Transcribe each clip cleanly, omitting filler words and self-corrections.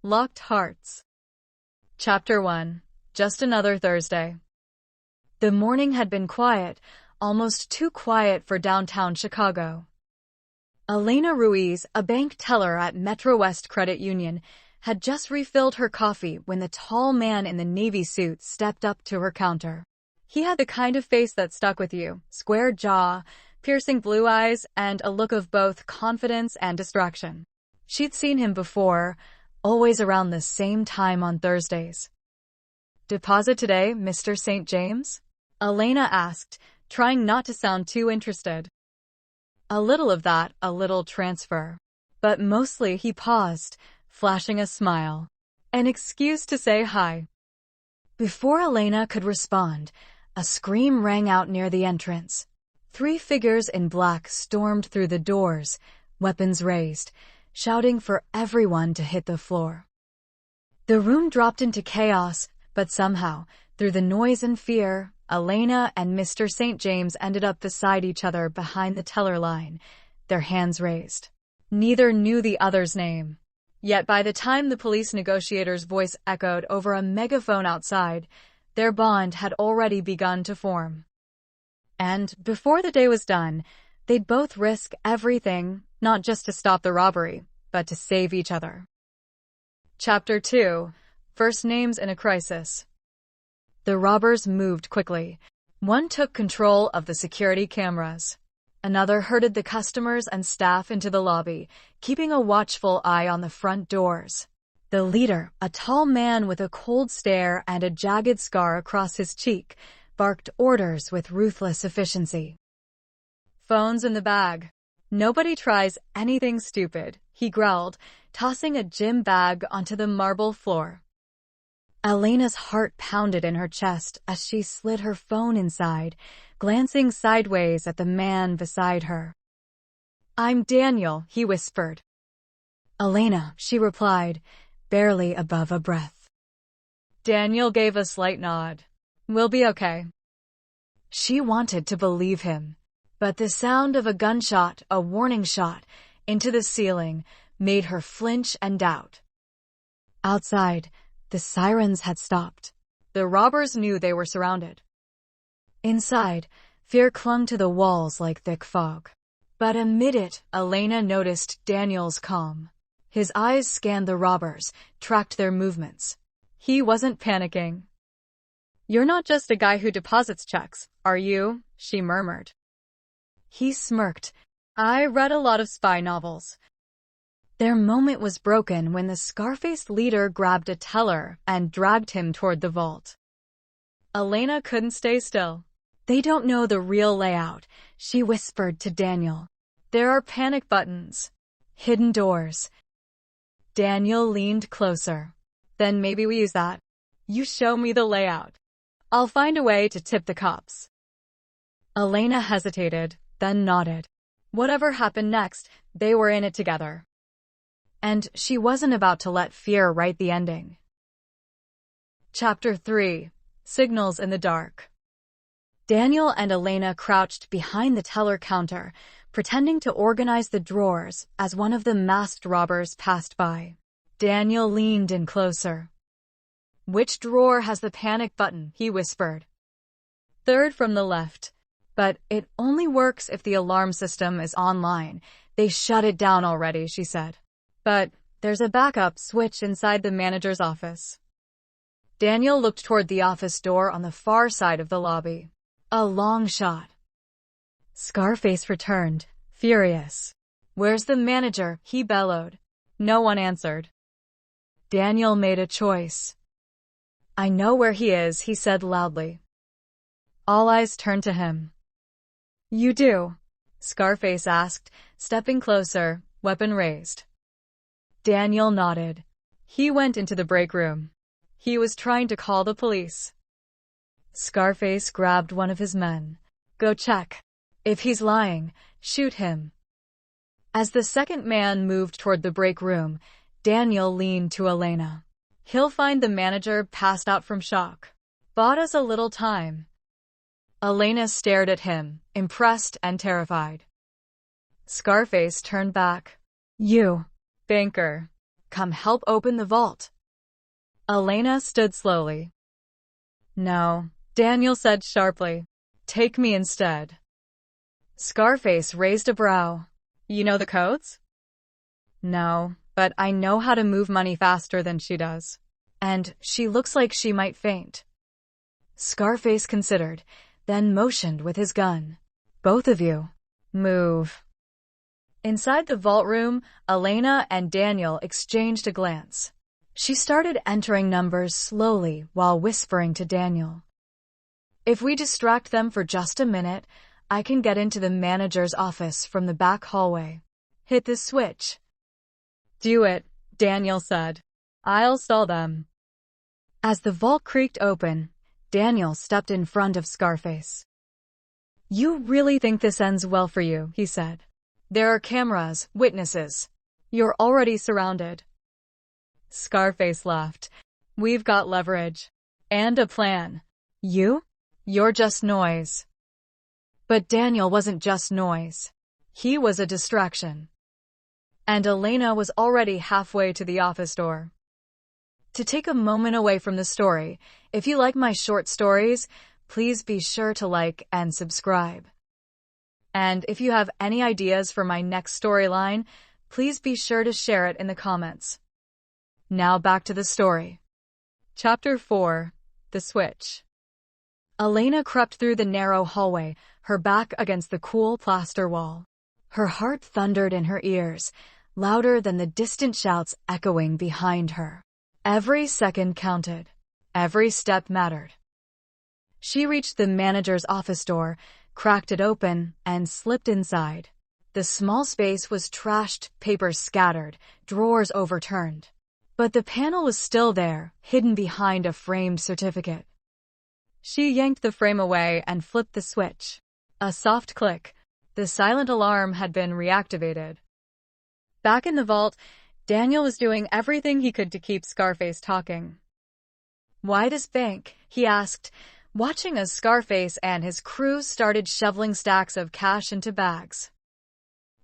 Locked Hearts. Chapter 1. Just Another Thursday. The morning had been quiet, almost too quiet for downtown Chicago. Elena Ruiz, a bank teller at Metro West Credit Union, had just refilled her coffee when the tall man in the navy suit stepped up to her counter. He had the kind of face that stuck with you, square jaw, piercing blue eyes, and a look of both confidence and distraction. She'd seen him before, always around the same time on Thursdays. "Deposit today, Mr. St. James?" Elena asked, trying not to sound too interested. A little of that, a little transfer. But mostly he paused, flashing a smile. An excuse to say hi. Before Elena could respond, a scream rang out near the entrance. 3 figures in black stormed through the doors, weapons raised, shouting for everyone to hit the floor. The room dropped into chaos, but somehow, through the noise and fear, Elena and Mr. St. James ended up beside each other behind the teller line, their hands raised. Neither knew the other's name. Yet by the time the police negotiator's voice echoed over a megaphone outside, their bond had already begun to form. And, before the day was done, they'd both risk everything, not just to stop the robbery, but to save each other. Chapter 2. First Names in a Crisis. The robbers moved quickly. One took control of the security cameras. Another herded the customers and staff into the lobby, keeping a watchful eye on the front doors. The leader, a tall man with a cold stare and a jagged scar across his cheek, barked orders with ruthless efficiency. "Phones in the bag. Nobody tries anything stupid," he growled, tossing a gym bag onto the marble floor. Elena's heart pounded in her chest as she slid her phone inside, glancing sideways at the man beside her. "I'm Daniel," he whispered. "Elena," she replied, barely above a breath. Daniel gave a slight nod. "We'll be okay." She wanted to believe him, but the sound of a gunshot, a warning shot, into the ceiling, made her flinch and doubt. Outside, the sirens had stopped. The robbers knew they were surrounded. Inside, fear clung to the walls like thick fog. But amid it, Elena noticed Daniel's calm. His eyes scanned the robbers, tracked their movements. He wasn't panicking. "You're not just a guy who deposits checks, are you?" she murmured. He smirked. "I read a lot of spy novels." Their moment was broken when the scar-faced leader grabbed a teller and dragged him toward the vault. Elena couldn't stay still. "They don't know the real layout," she whispered to Daniel. "There are panic buttons. Hidden doors." Daniel leaned closer. "Then maybe we use that. You show me the layout. I'll find a way to tip the cops." Elena hesitated, then nodded. Whatever happened next, they were in it together. And she wasn't about to let fear write the ending. Chapter 3. Signals in the Dark. Daniel and Elena crouched behind the teller counter, pretending to organize the drawers as one of the masked robbers passed by. Daniel leaned in closer. "Which drawer has the panic button?" he whispered. "Third from the left. But it only works if the alarm system is online. They shut it down already," she said. "But there's a backup switch inside the manager's office." Daniel looked toward the office door on the far side of the lobby. A long shot. Scarface returned, furious. "Where's the manager?" he bellowed. No one answered. Daniel made a choice. "I know where he is," he said loudly. All eyes turned to him. "You do?" Scarface asked, stepping closer, weapon raised. Daniel nodded. He went into the break room. He was trying to call the police. Scarface grabbed one of his men. "Go check. If he's lying, shoot him." As the second man moved toward the break room, Daniel leaned to Elena. "He'll find the manager passed out from shock. Bought us a little time." Elena stared at him, impressed and terrified. Scarface turned back. "You, banker. come help open the vault. Elena stood slowly. No, Daniel said sharply. Take me instead. Scarface raised a brow. You know the codes? No, but I know how to move money faster than she does. And she looks like she might faint. Scarface considered, then motioned with his gun. Both of you, move. Inside the vault room, Elena and Daniel exchanged a glance. She started entering numbers slowly while whispering to Daniel. If we distract them for just a minute, I can get into the manager's office from the back hallway. Hit the switch. Do it, Daniel said. I'll stall them. As the vault creaked open, Daniel stepped in front of Scarface. You really think this ends well for you, he said. There are cameras, witnesses. You're already surrounded. Scarface laughed. We've got leverage. And a plan. You're just noise. But Daniel wasn't just noise. He was a distraction. And Elena was already halfway to the office door. To take a moment away from the story, if you like my short stories, please be sure to like and subscribe. And if you have any ideas for my next storyline, please be sure to share it in the comments. Now back to the story. Chapter 4. The Switch. Elena crept through the narrow hallway, her back against the cool plaster wall. Her heart thundered in her ears, louder than the distant shouts echoing behind her. Every second counted. Every step mattered. She reached the manager's office door, cracked it open, and slipped inside. The small space was trashed, papers scattered, drawers overturned. But the panel was still there, hidden behind a framed certificate. She yanked the frame away and flipped the switch. A soft click. The silent alarm had been reactivated. Back in the vault, Daniel was doing everything he could to keep Scarface talking. Why this bank? He asked, watching as Scarface and his crew started shoveling stacks of cash into bags.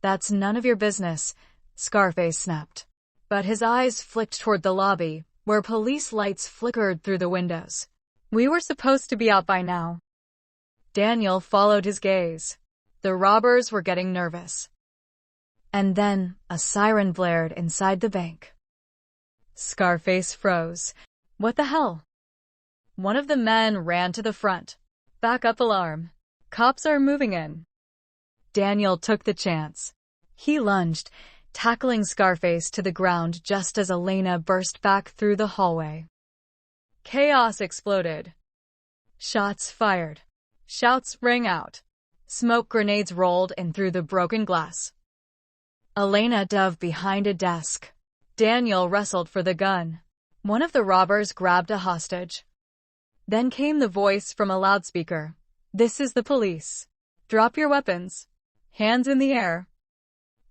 That's none of your business, Scarface snapped. But his eyes flicked toward the lobby, where police lights flickered through the windows. We were supposed to be out by now. Daniel followed his gaze. The robbers were getting nervous. And then a siren blared inside the bank. Scarface froze. What the hell? One of the men ran to the front. Backup alarm. Cops are moving in. Daniel took the chance. He lunged, tackling Scarface to the ground just as Elena burst back through the hallway. Chaos exploded. Shots fired. Shouts rang out. Smoke grenades rolled in through the broken glass. Elena dove behind a desk. Daniel wrestled for the gun. One of the robbers grabbed a hostage. Then came the voice from a loudspeaker. This is the police. Drop your weapons. Hands in the air.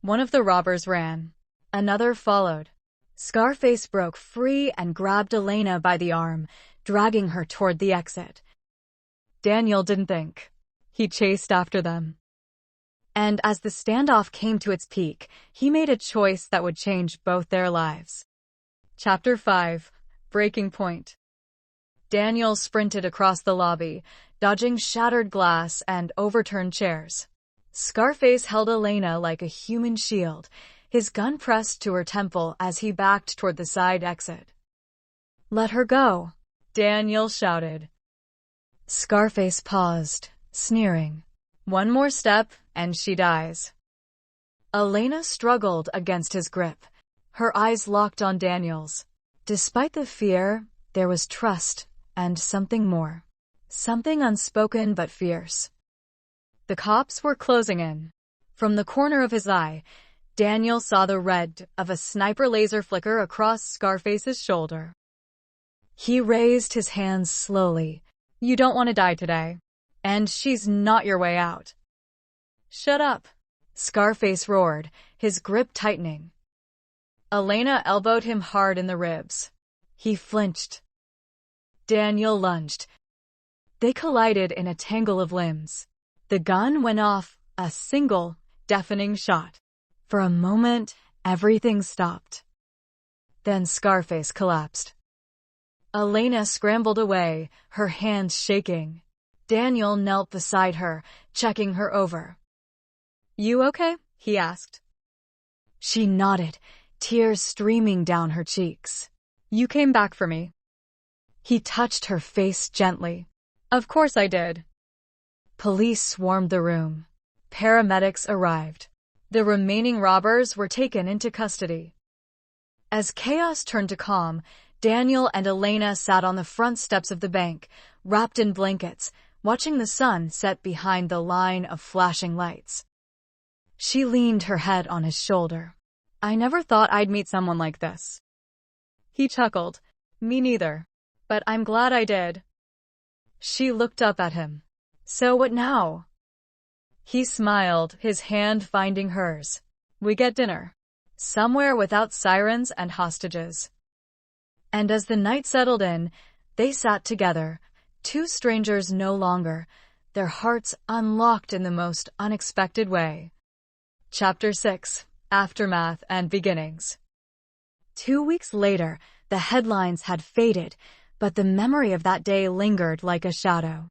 One of the robbers ran. Another followed. Scarface broke free and grabbed Elena by the arm, dragging her toward the exit. Daniel didn't think. He chased after them. And as the standoff came to its peak, he made a choice that would change both their lives. Chapter 5. Breaking Point. Daniel sprinted across the lobby, dodging shattered glass and overturned chairs. Scarface held Elena like a human shield, his gun pressed to her temple as he backed toward the side exit. Let her go, Daniel shouted. Scarface paused, sneering. One more step, and she dies. Elena struggled against his grip, her eyes locked on Daniel's. Despite the fear, there was trust and something more. Something unspoken but fierce. The cops were closing in. From the corner of his eye, Daniel saw the red of a sniper laser flicker across Scarface's shoulder. He raised his hands slowly. You don't want to die today. And she's not your way out. Shut up, Scarface roared, his grip tightening. Elena elbowed him hard in the ribs. He flinched. Daniel lunged. They collided in a tangle of limbs. The gun went off, a single, deafening shot. For a moment, everything stopped. Then Scarface collapsed. Elena scrambled away, her hands shaking. Daniel knelt beside her, checking her over. "You okay?" he asked. She nodded, tears streaming down her cheeks. "You came back for me." He touched her face gently. "Of course I did." Police swarmed the room. Paramedics arrived. The remaining robbers were taken into custody. As chaos turned to calm, Daniel and Elena sat on the front steps of the bank, wrapped in blankets, watching the sun set behind the line of flashing lights. She leaned her head on his shoulder. "I never thought I'd meet someone like this." He chuckled. "Me neither. But I'm glad I did." She looked up at him. "So what now?" He smiled, his hand finding hers. "We get dinner. Somewhere without sirens and hostages." And as the night settled in, they sat together, two strangers no longer, their hearts unlocked in the most unexpected way. Chapter 6: Aftermath and Beginnings. 2 weeks later, the headlines had faded, but the memory of that day lingered like a shadow.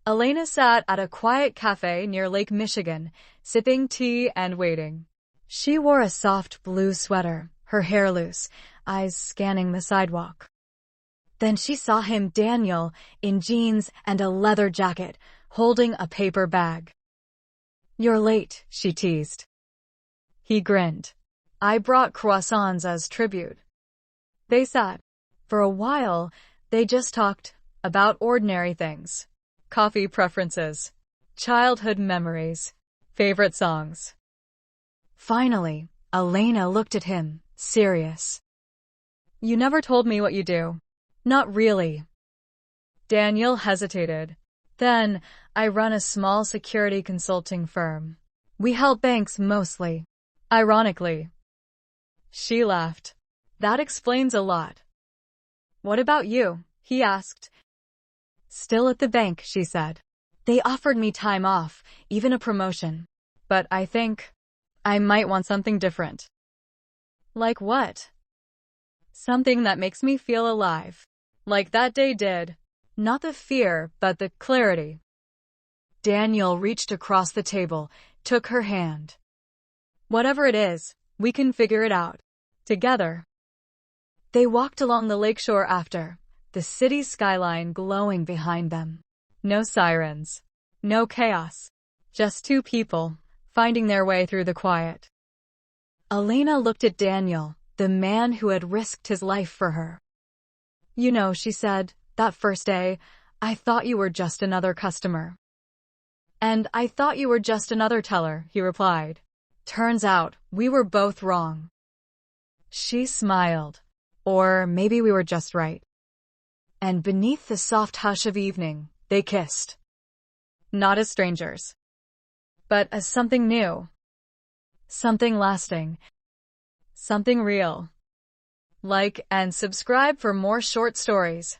Elena sat at a quiet cafe near Lake Michigan, sipping tea and waiting. She wore a soft blue sweater, her hair loose, eyes scanning the sidewalk. Then she saw him, Daniel, in jeans and a leather jacket, holding a paper bag. "You're late," she teased. He grinned. "I brought croissants as tribute." They sat. For a while, they just talked about ordinary things. Coffee preferences, childhood memories, favorite songs. Finally, Elena looked at him, serious. "You never told me what you do." "Not really." Daniel hesitated. "Then, I run a small security consulting firm. We help banks mostly." Ironically. She laughed. "That explains a lot." "What about you?" he asked. "Still at the bank," she said. "They offered me time off, even a promotion. But I think I might want something different." "Like what?" "Something that makes me feel alive. Like that day did. Not the fear, but the clarity." Daniel reached across the table, took her hand. "Whatever it is, we can figure it out. Together." They walked along the lakeshore after, the city skyline glowing behind them. No sirens. No chaos. Just two people, finding their way through the quiet. Elena looked at Daniel, the man who had risked his life for her. "You know," she said, "that first day, I thought you were just another customer." "And I thought you were just another teller," he replied. "Turns out, we were both wrong." She smiled. Or maybe we were just right. And beneath the soft hush of evening, they kissed. Not as strangers, but as something new. Something lasting. Something real. Like and subscribe for more short stories.